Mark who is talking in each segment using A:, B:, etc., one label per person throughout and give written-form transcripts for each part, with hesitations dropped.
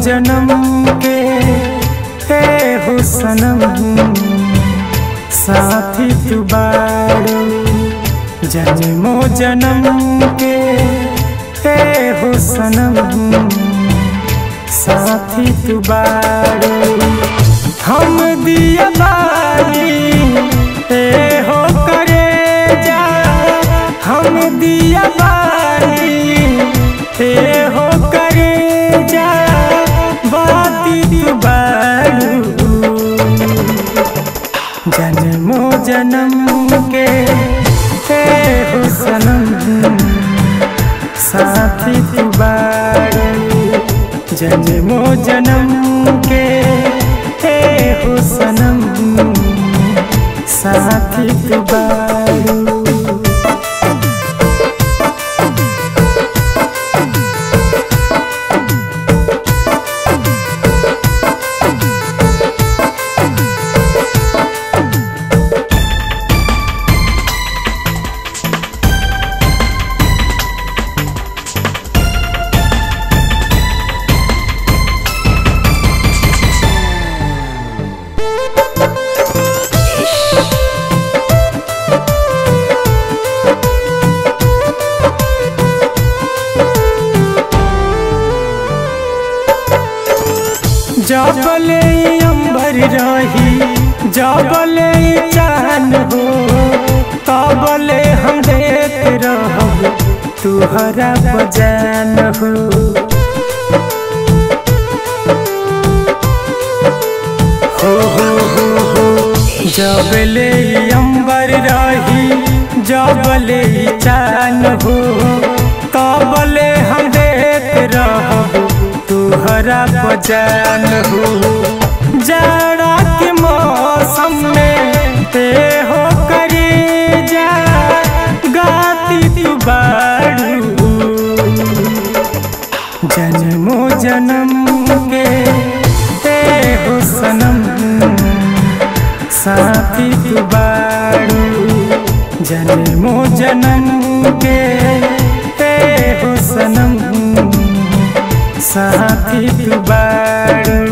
A: जन्म के हे हो सनम, साथी तू बाड़ू जन्मो जन्म के हे हो सनम, साथी तू बाड़ू। हम दिया बारी हे हो करे जा, हम दिया बारी हे हो करे जा, बाती तू बाड़ू जन्मो जन्म के हे हो सनम, साथी तू बाड़ू जन्मो जन्म के हे हो सनम, साथी तू बाड़ू। जबले अंबर रही जबले चान हो, तबले हम देख रहब तुहरा बजान हो। जबले अंबर रही जबले चान हो, तबले हम देख रहब तुहरा बजान हो। जाड़ा के मौसम में ते हो करे जा, गाती तू बाड़ू जन्मो जन्म के ते हो सनम, साथी तू बाड़ू जन्मो जन्म के ते हो सनम, साथी तू बाड़ू।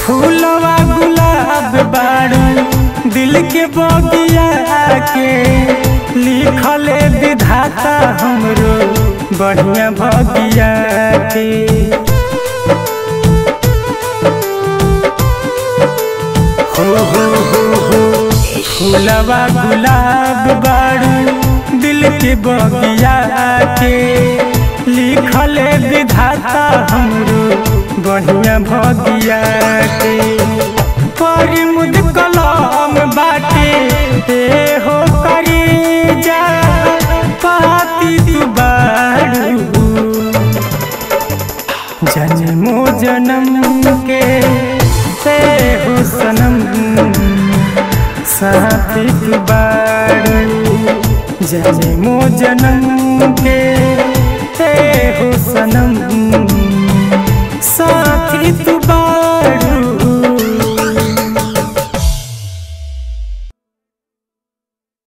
A: फूलवा गुलाब बाड़ू दिल के बगिया के, लिखले विधाता हमरो बढ़िया भगिया के। फूलवा गुलाब बाड़ू दिल के बगिया के, लिखले विधाता हमरो बढ़िया भगिया के। परिमुद कलम बाटे हे हो करे जा, पाती तू बाड़ू जन्मो जन्म के हे हो सनम, साथी तू बाड़ू जन्मो जन्म के हे हो सनम, साथी तू बाड़ू।